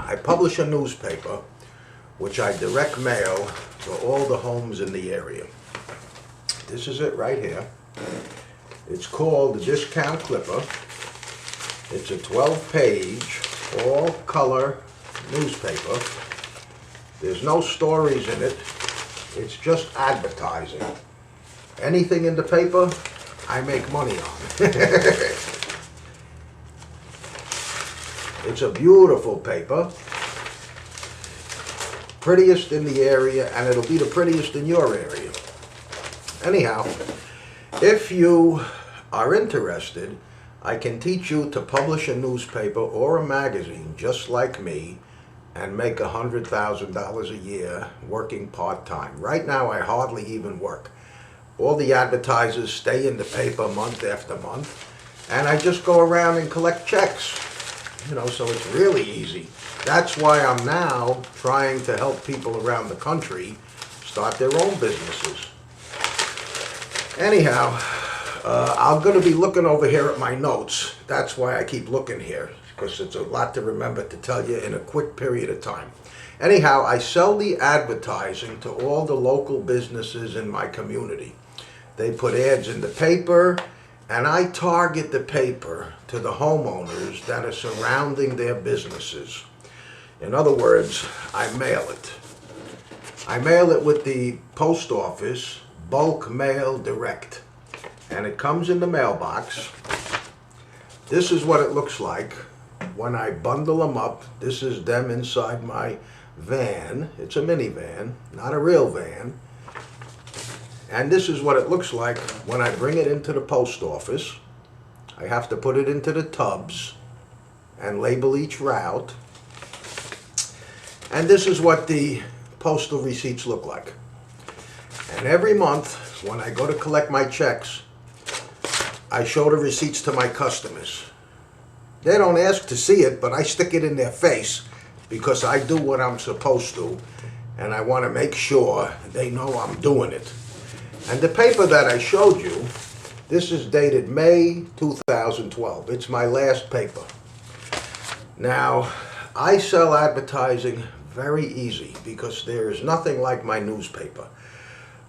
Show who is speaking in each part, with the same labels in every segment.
Speaker 1: I publish a newspaper which I direct mail to all the homes in the area. This is it right here. It's called the Discount Clipper. It's a 12-page, all-color newspaper. There's no stories in it. It's just advertising. Anything in the paper, I make money on. It's a beautiful paper. Prettiest in the area, and it'll be the prettiest in your area. Anyhow, if you are interested, I can teach you to publish a newspaper or a magazine just like me and make $100,000 a year working part-time. Right now, I hardly even work. All the advertisers stay in the paper month after month, and I just go around and collect checks. So it's really easy. That's why I'm now trying to help people around the country start their own businesses. Anyhow, I'm going to be looking over here at my notes. That's why I keep looking here, because it's a lot to remember to tell you in a quick period of time. Anyhow, I sell the advertising to all the local businesses in my community. They put ads in the paper, and I target the paper to the homeowners that are surrounding their businesses. In other words, I mail it. I mail it with the post office, bulk mail direct. And it comes in the mailbox. This is what it looks like when I bundle them up. This is them inside my van. It's a minivan, not a real van. And this is what it looks like when I bring it into the post office. I have to put it into the tubs and label each route. And this is what the postal receipts look like. And every month, when I go to collect my checks, I show the receipts to my customers. They don't ask to see it, but I stick it in their face because I do what I'm supposed to, and I want to make sure they know I'm doing it. And the paper that I showed you, this is dated May 2012. It's my last paper. Now, I sell advertising very easy because there is nothing like my newspaper.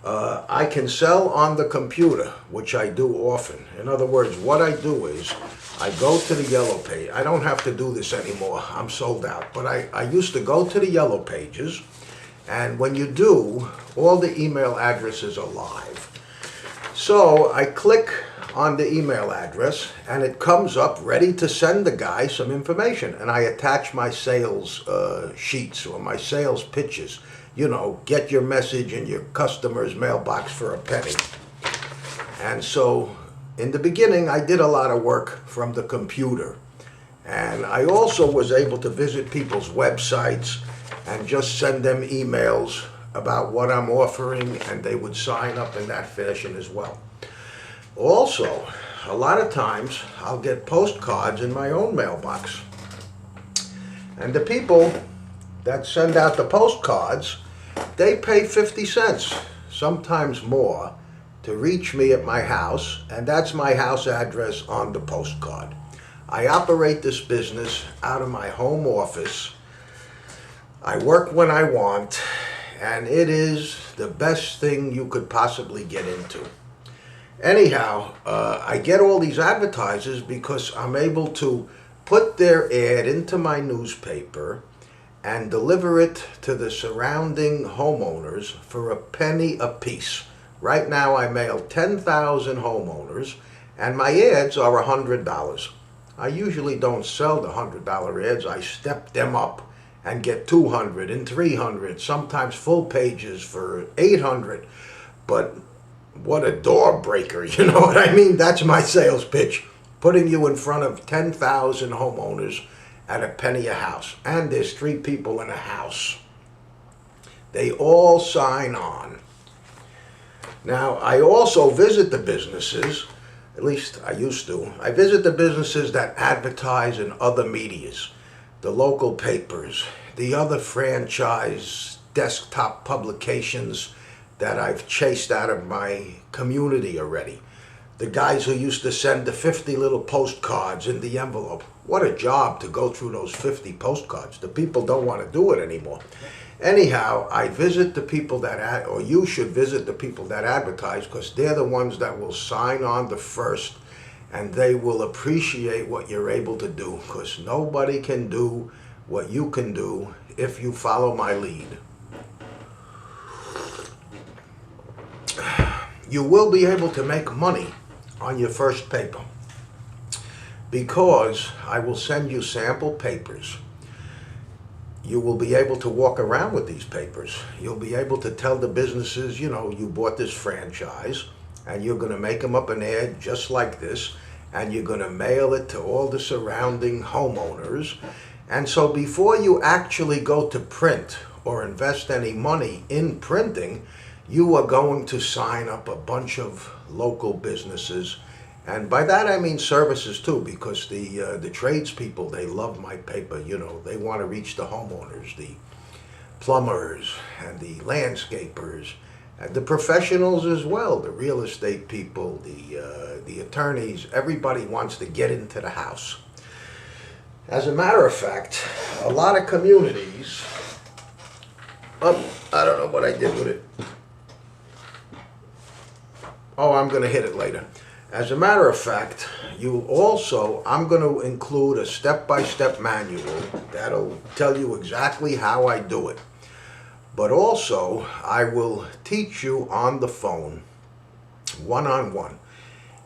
Speaker 1: I can sell on the computer, which I do often. In other words, what I do is I go to the yellow page. I don't have to do this anymore. I'm sold out. But I used to go to the yellow pages, and when you do, all the email addresses are live. So I click on the email address, and it comes up ready to send the guy some information. And I attach my sales sheets or my sales pitches. Get your message in your customer's mailbox for a penny. And so in the beginning, I did a lot of work from the computer. And I also was able to visit people's websites and just send them emails about what I'm offering, and they would sign up in that fashion as well. Also, a lot of times, I'll get postcards in my own mailbox. And the people that send out the postcards, they pay 50 cents, sometimes more, to reach me at my house, and that's my house address on the postcard. I operate this business out of my home office. I work when I want, and it is the best thing you could possibly get into. Anyhow, I get all these advertisers because I'm able to put their ad into my newspaper and deliver it to the surrounding homeowners for a penny a piece. Right now I mail 10,000 homeowners, and my ads are $100. I usually don't sell the $100 ads. I step them up and get 200 and 300, sometimes full pages for 800. But what a door breaker, you know what I mean? That's my sales pitch, putting you in front of 10,000 homeowners at a penny a house. And there's 3 people in a house. They all sign on. Now, I also visit the businesses, at least I used to. I visit the businesses that advertise in other medias, the local papers, the other franchise desktop publications that I've chased out of my community already. the guys who used to send the 50 little postcards in the envelope. What a job to go through those 50 postcards. The people don't want to do it anymore. Anyhow, I visit the people that, or you should visit the people that advertise, because they're the ones that will sign on the first, and they will appreciate what you're able to do, because nobody can do what you can do if you follow my lead. You will be able to make money on your first paper, because I will send you sample papers. You will be able to walk around with these papers. You'll be able to tell the businesses, you know, you bought this franchise, and you're going to make them up an ad just like this, and you're going to mail it to all the surrounding homeowners. And so before you actually go to print or invest any money in printing, you are going to sign up a bunch of local businesses. And by that I mean services too, because the tradespeople, they love my paper. You know, they want to reach the homeowners, the plumbers and the landscapers, and the professionals as well, the real estate people, the attorneys. Everybody wants to get into the house. As a matter of fact, a lot of communities, I don't know what I did with it. Oh, I'm going to hit it later. As a matter of fact, I'm going to include a step-by-step manual that'll tell you exactly how I do it. But also, I will teach you on the phone, one-on-one,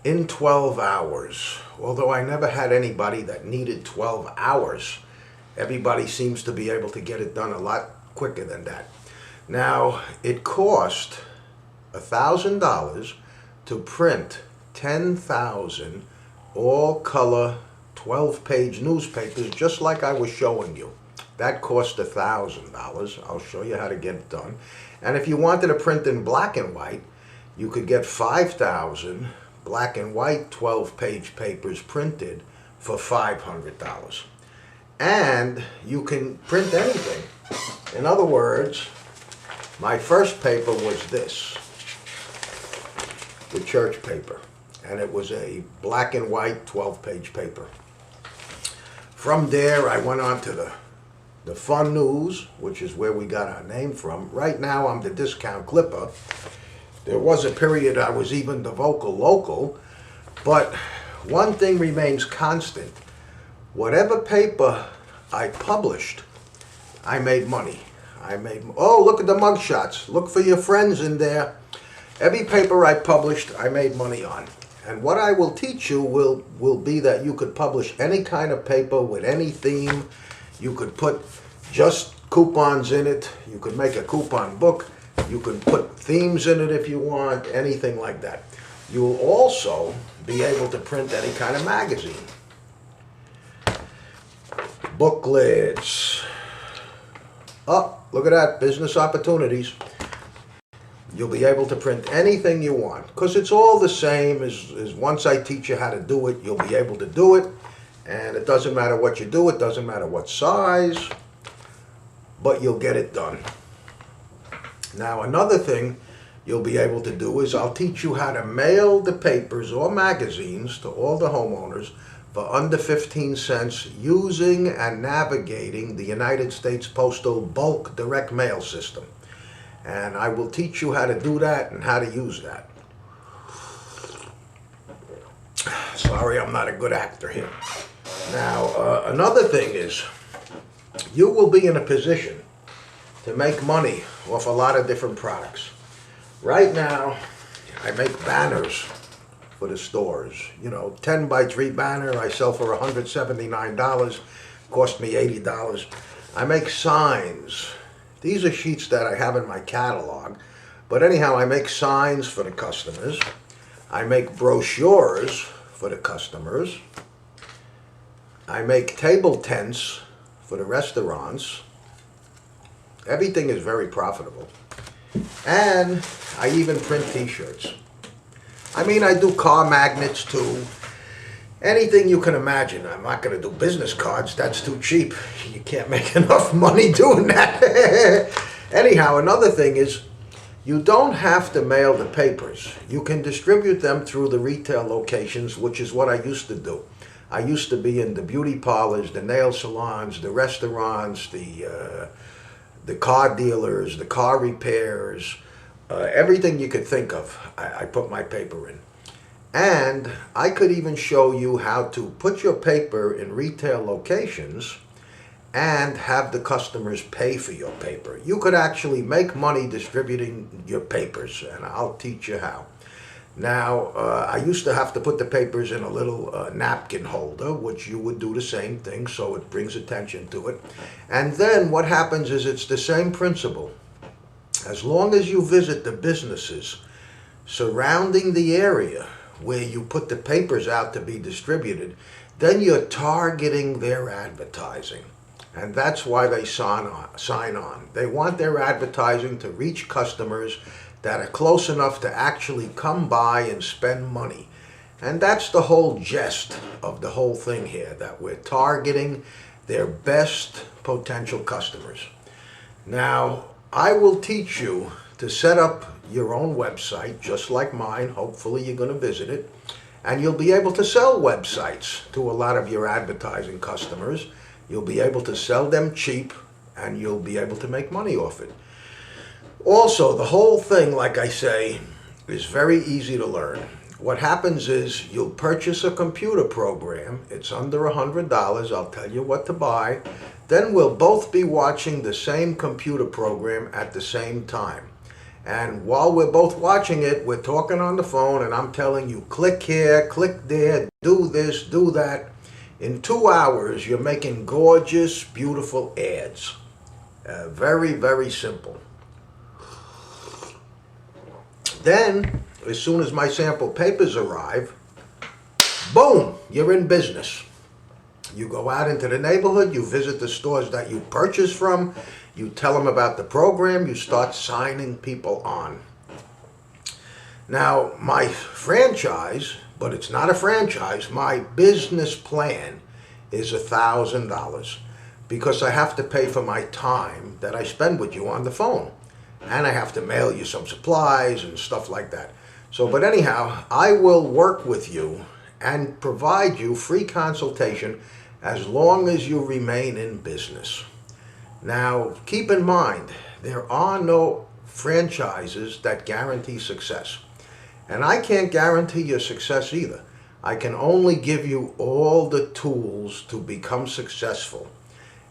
Speaker 1: in 12 hours. Although I never had anybody that needed 12 hours. Everybody seems to be able to get it done a lot quicker than that. Now, it cost $1,000 to print 10,000 all-color 12-page newspapers, just like I was showing you. That cost $1,000. I'll show you how to get it done. And if you wanted to print in black and white, you could get 5,000 black and white 12-page papers printed for $500. And you can print anything. In other words, my first paper was this, the church paper. And it was a black and white 12-page paper. From there, I went on to the Fun News, which is where we got our name from. Right now, I'm the Discount Clipper. There was a period I was even the Vocal Local, but one thing remains constant. Whatever paper I published, I made money. Oh, look at the mugshots. Look for your friends in there. Every paper I published, I made money on. And what I will teach you will be that you could publish any kind of paper with any theme. You could put just coupons in it. You could make a coupon book. You could put themes in it if you want, anything like that. You will also be able to print any kind of magazine. Booklets. Oh, look at that, business opportunities. You'll be able to print anything you want, because it's all the same as once I teach you how to do it, you'll be able to do it. And it doesn't matter what you do, it doesn't matter what size, but you'll get it done. Now, another thing you'll be able to do is I'll teach you how to mail the papers or magazines to all the homeowners for under 15 cents using and navigating the United States Postal bulk direct mail system. And I will teach you how to do that and how to use that. Sorry, I'm not a good actor here. Now, another thing is, you will be in a position to make money off a lot of different products. Right now, I make banners for the stores. You know, 10 by 3 banner I sell for $179, cost me $80. I make signs. These are sheets that I have in my catalog. But anyhow, I make signs for the customers. I make brochures for the customers. I make table tents for the restaurants. Everything is very profitable. And I even print t-shirts. I mean, I do car magnets too. Anything you can imagine. I'm not going to do business cards. That's too cheap. You can't make enough money doing that. Anyhow, another thing is, You don't have to mail the papers. You can distribute them through the retail locations, which is what I used to do. I used to be in the beauty parlors, the nail salons, the restaurants, the car dealers, the car repairs, everything you could think of, I put my paper in. And I could even show you how to put your paper in retail locations and have the customers pay for your paper. You could actually make money distributing your papers, and I'll teach you how. Now, I used to have to put the papers in a little napkin holder, which you would do the same thing, so it brings attention to it. And then what happens is it's the same principle. As long as you visit the businesses surrounding the area where you put the papers out to be distributed, then you're targeting their advertising. And that's why they sign on. They want their advertising to reach customers that are close enough to actually come by and spend money. And that's the whole gist of the whole thing here, that we're targeting their best potential customers. Now, I will teach you to set up your own website, just like mine. Hopefully you're going to visit it. And you'll be able to sell websites to a lot of your advertising customers. You'll be able to sell them cheap, and you'll be able to make money off it. Also, the whole thing, like I say, is very easy to learn. What happens is you'll purchase a computer program. It's under $100. I'll tell you what to buy. Then we'll both be watching the same computer program at the same time. And while we're both watching it, we're talking on the phone, and I'm telling you, click here, click there, do this, do that. In 2 hours, you're making gorgeous, beautiful ads. Very, very simple. Then, as soon as my sample papers arrive, boom, you're in business. You go out into the neighborhood, you visit the stores that you purchase from, you tell them about the program, you start signing people on. Now, my franchise, but it's not a franchise, my business plan is $1,000 because I have to pay for my time that I spend with you on the phone. And I have to mail you some supplies and stuff like that. So, but anyhow, I will work with you and provide you free consultation as long as you remain in business. Now, keep in mind, there are no franchises that guarantee success. And I can't guarantee your success either. I can only give you all the tools to become successful.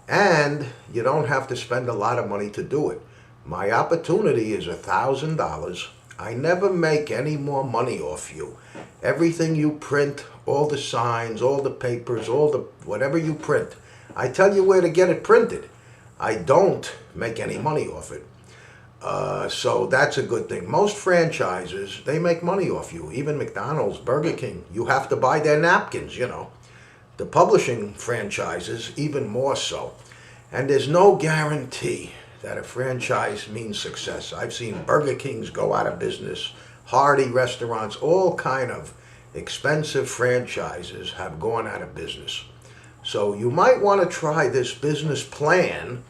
Speaker 1: And you don't have to spend a lot of money to do it. My opportunity is $1,000. I never make any more money off you. Everything you print, all the signs, all the papers, all the whatever you print, I tell you where to get it printed. I don't make any money off it. So that's a good thing. Most franchises, they make money off you. Even McDonald's, Burger King, you have to buy their napkins, you know. The publishing franchises, even more so. And there's no guarantee that a franchise means success. I've seen Burger Kings go out of business, Hardy restaurants, all kind of expensive franchises have gone out of business. So you might want to try this business plan